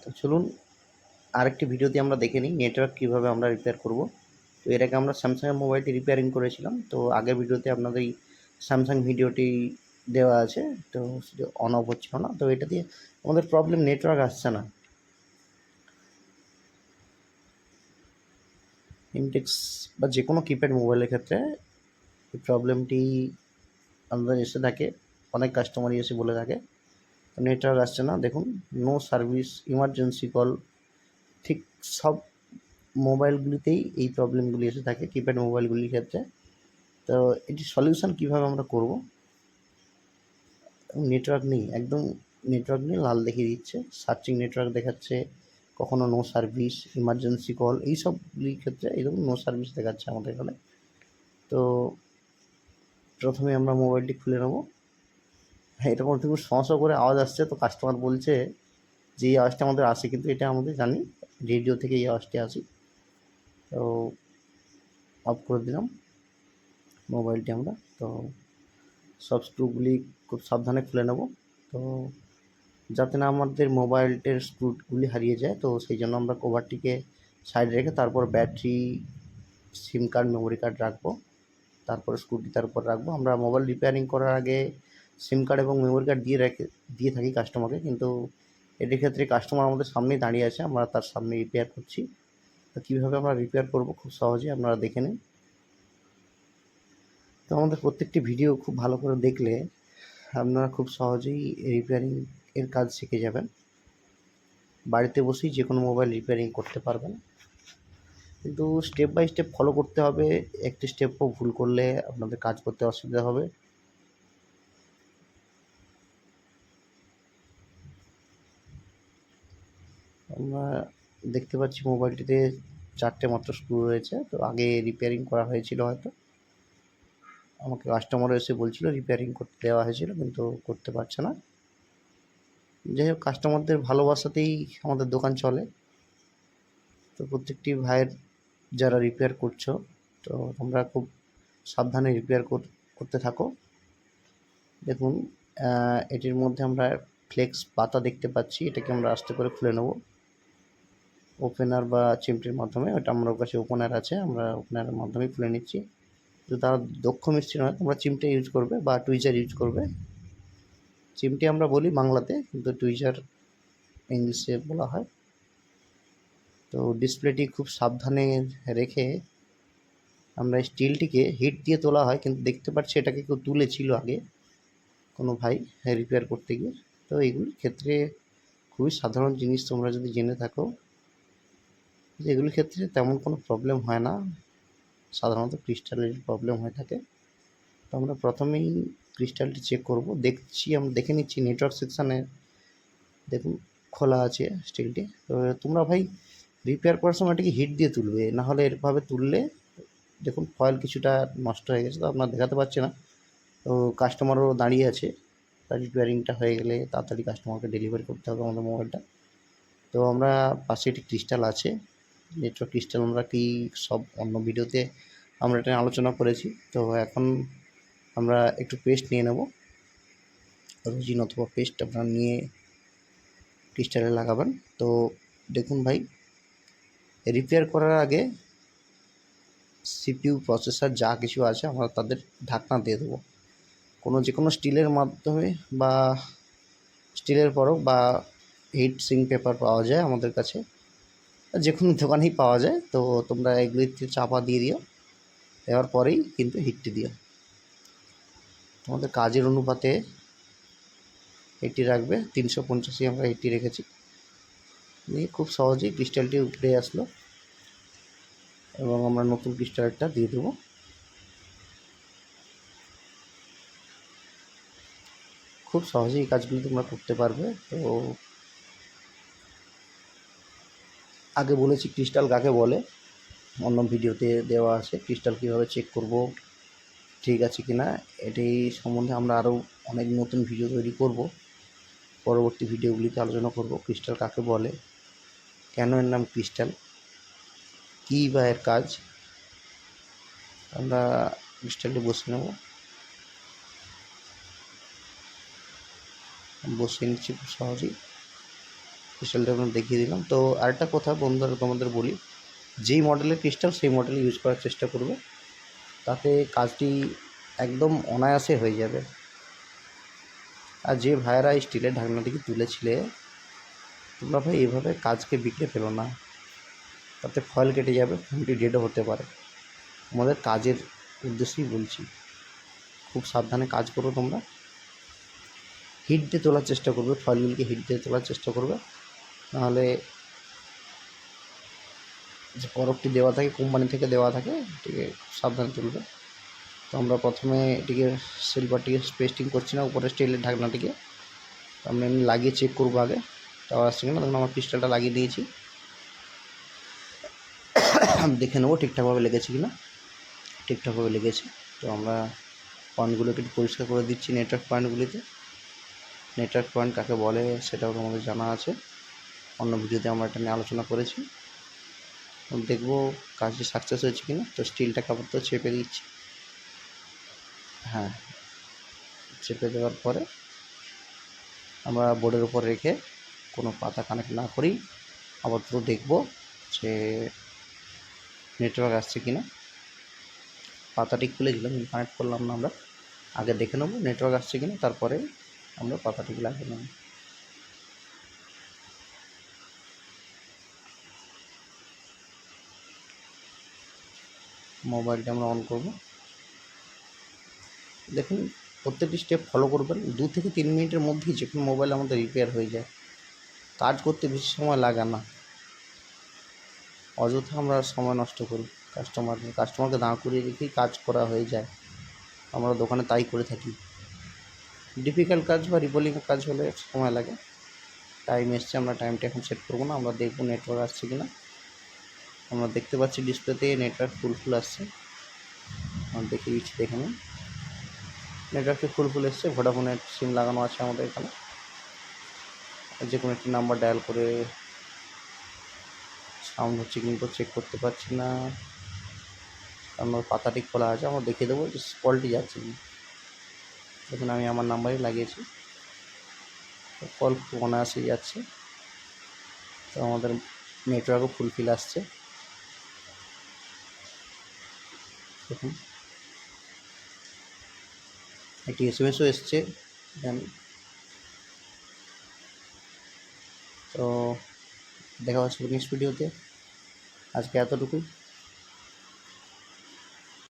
তো চলুন আরেকটি ভিডিওতে আমরা দেখে নিই নেটওয়ার্ক কীভাবে আমরা রিপেয়ার করব। তো এর আগে আমরা স্যামসাংয়ের মোবাইলটি রিপেয়ারিং করেছিলাম। তো আগের ভিডিওতে আপনাদের এই স্যামসাং ভিডিওটি দেওয়া আছে। তো সেটা অন অফ হচ্ছিল না। তো এটা দিয়ে আমাদের প্রবলেম নেটওয়ার্ক আসছে না। ইনটেক্স বা যে কোনো কিপ্যাড মোবাইলের ক্ষেত্রে এই প্রবলেমটি আমাদের এসে থাকে, অনেক কাস্টমারই এসে বলে থাকে নেটওয়ার্ক আসছে না। দেখুন, নো সার্ভিস, ইমার্জেন্সি কল, ঠিক সব মোবাইলগুলিতেই এই প্রবলেমগুলি এসে থাকে কিপ্যাড মোবাইলগুলির ক্ষেত্রে। তো এটির সলিউশন কীভাবে আমরা করব? নেটওয়ার্ক নেই, একদম নেটওয়ার্ক নেই, লাল দেখিয়ে দিচ্ছে, সার্চিং নেটওয়ার্ক দেখাচ্ছে, কখনো নো সার্ভিস, ইমার্জেন্সি কল, এইসবগুলির ক্ষেত্রে এরকম নো সার্ভিস দেখাচ্ছে আমাদের এখানে। তো প্রথমে আমরা মোবাইলটি খুলে নেব। হ্যাঁ, এরকম একটু সমস্যা করে আওয়াজ আসছে। তো কাস্টমার বলছে যে এই আওয়াজটা আমাদের আসে, কিন্তু এটা আমাদের জানি রেডিও থেকে এই আওয়াজটি আসে। তো অফ করে দিলাম মোবাইলটি আমরা। তো সব স্ক্রুগুলি খুব সাবধানে খুলে নেব, তো যাতে না আমাদের মোবাইলটির স্ক্রুগুলি হারিয়ে যায়। তো সেই জন্য আমরা কভারটিকে সাইডে রেখে তারপর ব্যাটারি, সিম কার্ড, মেমোরি কার্ড রাখবো, তারপরে স্ক্রুটি তার উপর রাখবো। আমরা মোবাইল রিপেয়ারিং করার আগে সিম কার্ড এবং মেমোরি কার্ড দিয়ে থাকি কাস্টমারকে, কিন্তু এটির ক্ষেত্রে কাস্টমার আমাদের সামনেই দাঁড়িয়ে আছে, আমরা তার সামনে রিপেয়ার করছি। তো কীভাবে আমরা রিপেয়ার করব খুব সহজেই আপনারা দেখে নিন। তো আমাদের প্রত্যেকটি ভিডিও খুব ভালো করে দেখলে আপনারা খুব সহজেই রিপেয়ারিং এর কাজ শিখে যাবেন। বাড়িতে বসেই যে কোনো মোবাইল রিপেয়ারিং করতে পারবেন, কিন্তু স্টেপ বাই স্টেপ ফলো করতে হবে। একটি স্টেপও ভুল করলে আপনাদের কাজ করতে অসুবিধা হবে। আমরা দেখতে পাচ্ছি মোবাইলটিতে 4টে মাত্র স্ক্রু রয়েছে। তো আগে রিপেয়ারিং করা হয়েছিল হয়তো, আমাকে কাস্টমারও এসে বলছিল রিপেয়ারিং করতে দেওয়া হয়েছিল, কিন্তু করতে পারছে না। যাই হোক, কাস্টমারদের ভালোবাসাতেই আমাদের দোকান চলে। তো প্রত্যেকটি ভাইয়ের যারা রিপেয়ার করছো, তো তোমরা খুব সাবধানে রিপেয়ার করতে থাকো। দেখুন, এটির মধ্যে আমরা ফ্লেক্স পাতা দেখতে পাচ্ছি, এটাকে আমরা আস্তে করে খুলে নেব ওপেনার বা চিমটির মাধ্যমে। ওটা আমার কাছে ওপেনার আছে, আমরা ওপেনারের মাধ্যমেই খুলে নিচ্ছি। তো তারা দক্ষ মিস্ত্রি নয়, তোমরা চিমটে ইউজ করবে বা টুইজার ইউজ করবে। চিমটি আমরা বলি বাংলাতে, কিন্তু টুইজার ইংলিশে বলা হয়। তো ডিসপ্লেটি খুব সাবধানে রেখে আমরা স্টিলটিকে হিট দিয়ে তোলা হয়, কিন্তু দেখতে পাচ্ছি এটাকে কেউ তুলেছিল আগে, কোনো ভাই রিপেয়ার করতে গিয়ে। তো এগুলির ক্ষেত্রে খুবই সাধারণ জিনিস, তোমরা যদি জেনে থাকো যে এগুলির ক্ষেত্রে তেমন কোনো প্রবলেম হয় না, সাধারণত ক্রিস্টালের প্রবলেম হয়ে থাকে। তো আমরা প্রথমেই ক্রিস্টালটি চেক করব। আমরা দেখে নিচ্ছি নেটওয়ার্ক সেকশানে, দেখুন খোলা আছে স্টিলটি। তো তোমরা ভাই রিপেয়ার করার সময় এটিকে হিট দিয়ে তুলবে, নাহলে এরভাবে তুললে দেখুন ফয়েল কিছুটা নষ্ট হয়ে গেছে, তো আপনার দেখাতে পারছে না। তো কাস্টমারও দাঁড়িয়ে আছে, তার রিপেয়ারিংটা হয়ে গেলে তাড়াতাড়ি কাস্টমারকে ডেলিভারি করতে হবে আমাদের মোবাইলটা। তো আমরা পাশে একটি ক্রিস্টাল আছে, নেটওয়ার্ক ক্রিস্টাল, আমরা কি সব অন্য ভিডিওতে আমরা এটা আলোচনা করেছি। তো এখন আমরা একটু পেস্ট নিয়ে নেব, রোজিন অথবা পেস্ট আপনারা নিয়ে ক্রিস্টালে লাগাবেন। তো দেখুন ভাই, রিপেয়ার করার আগে সিপিইউ, প্রসেসর যা কিছু আছে আমরা তাদের ঢাকনা দিয়ে দেবো। যে কোনো স্টিলের মাধ্যমে বা স্টিলের পরক বা হিট সিং পেপার পাওয়া যায় আমাদের কাছে, যে কোনো দোকানেই পাওয়া যায়। তো তোমরা এগুলিতে চাপা দিয়ে দিও, দেওয়ার পরেই কিন্তু হিটটি দিও। তোমাদের কাজের অনুপাতে হিটটি রাখবে, 350 আমরা হিটটি রেখেছি। দিয়ে খুব সহজেই ক্রিস্টালটি উঠে আসলো এবং আমরা নতুন ক্রিস্টালটা দিয়ে দেবো। খুব সহজেই এই কাজগুলি তোমরা করতে পারবে। তো আগে বলেছি ক্রিস্টাল কাকে বলে, অন্য ভিডিওতে দেওয়া আছে ক্রিস্টাল কীভাবে চেক করব ঠিক আছে কি না। এটি সম্বন্ধে আমরা আরও অনেক নতুন ভিডিও তৈরি করব, পরবর্তী ভিডিওগুলিতে আলোচনা করব ক্রিস্টাল কাকে বলে, কেন এর নাম ক্রিস্টাল, কী বা এর কাজ। আমরা ক্রিস্টালটি বসিয়ে নিচ্ছি খুব সহজেই। ক্রিস্টালটা আপনার দেখিয়ে দিলাম। তো আরেকটা কথা বন্ধুরা তোমাদের বলি, যেই মডেলের ক্রিস্টাল সেই মডেল ইউজ করার চেষ্টা করবে, তাতে কাজটি একদম অনায়াসে হয়ে যাবে। আর যে ভাইয়েরা স্টিলের ঢাকনাটিকে তুলেছিলে, তোমরা ভাই এভাবে কাজকে বিগড়ে ফেলো না, তাতে ফয়েল কেটে যাবে, ফোনটি ডেডও হতে পারে। আমাদের কাজের উদ্দেশ্যেই বলছি, খুব সাবধানে কাজ করো তোমরা। হিট দিয়ে তোলার চেষ্টা করবে, ফয়েলগুলিকে হিট দিয়ে তোলার চেষ্টা করবে, নাহলে যে বরফটি দেওয়া থাকে কোম্পানি থেকে দেওয়া থাকে, এটিকে খুব সাবধানে তুলবে। তো আমরা প্রথমে এটিকে সিলভারটিকে পেস্টিং করছি না, উপরে স্টিলের ঢাকনাটিকে। তো আমরা এমনি লাগিয়ে চেক করবো আগে টাওয়ার আসছে কিনা। তখন আমার ক্রিস্টালটা লাগিয়ে দিয়েছি, দেখে নেবো ঠিকঠাকভাবে লেগেছে কিনা। ঠিকঠাকভাবে লেগেছে। তো আমরা পয়েন্টগুলোকে একটু পরিষ্কার করে দিচ্ছি। নেটওয়ার্ক পয়েন্টগুলিতে, নেটওয়ার্ক পয়েন্ট কাকে বলে সেটাও আমাদের জানা আছে, অন্য ভিডিওতে আমরা এটা নিয়ে আলোচনা করেছি। দেখবো কাজটি সাকসেস হয়েছে কিনা। তো স্টিলটাকে আপাতত চেপে দিচ্ছি। হ্যাঁ, চেপে দেওয়ার পরে আমরা বোর্ডের উপর রেখে কোনো পাতা কানেক্ট না করেই আপাতত দেখব যে নেটওয়ার্ক আসছে কিনা। পাতাটি খুলে দিলাম, কানেক্ট করলাম না, আমরা আগে দেখে নেব নেটওয়ার্ক আসছে কিনা, তারপরে আমরা পাতাটিকে লাগিয়ে নেব। মোবাইলটা আমরা অন করব। দেখুন, প্রত্যেকটি স্টেপ ফলো করবেন। 2 থেকে 3 মিনিটের মধ্যেই যে কোনো মোবাইল আমাদের রিপেয়ার হয়ে যায়, কাজ করতে বেশি সময় লাগে না। অযথা আমরা সময় নষ্ট করি, কাস্টমারকে দাঁড় করিয়ে রেখেই কাজ করা হয়ে যায়। আমরা দোকানে তাই করে থাকি। ডিফিকাল্ট কাজ বা রিপোর্টিংয়ের কাজ হলে সময় লাগে। টাইম এসছে, আমরা টাইমটা এখন সেট করবো না, আমরা দেখবো নেটওয়ার্ক আসছে কিনা। আমরা দেখতে পাচ্ছি ডিসপ্লেতে নেটওয়ার্ক ফুল আসছে। আমরা দেখিয়ে দিচ্ছি, দেখে নিন। নেটওয়ার্কটি ফুল এসছে। ভোডাফোনের সিম লাগানো আছে আমাদের এখানে। যে কোনো একটি নাম্বার ডায়াল করে সাউন্ড হচ্ছে কিন্তু চেক করতে পারছি না, কারণ পাতাটি খোলা আছে। আমরা দেখিয়ে দেবো যে কলটি যাচ্ছে কি। দেখুন, আমি আমার নাম্বারই লাগিয়েছি, কল খুব অনায়াসেই যাচ্ছে। তো আমাদের নেটওয়ার্কও ফুলফিল আসছে। দেখুন, একটি এসএমএসও এসছে। দেন তো দেখা হচ্ছে নেক্সট ভিডিওতে। আজকে এতটুকুই।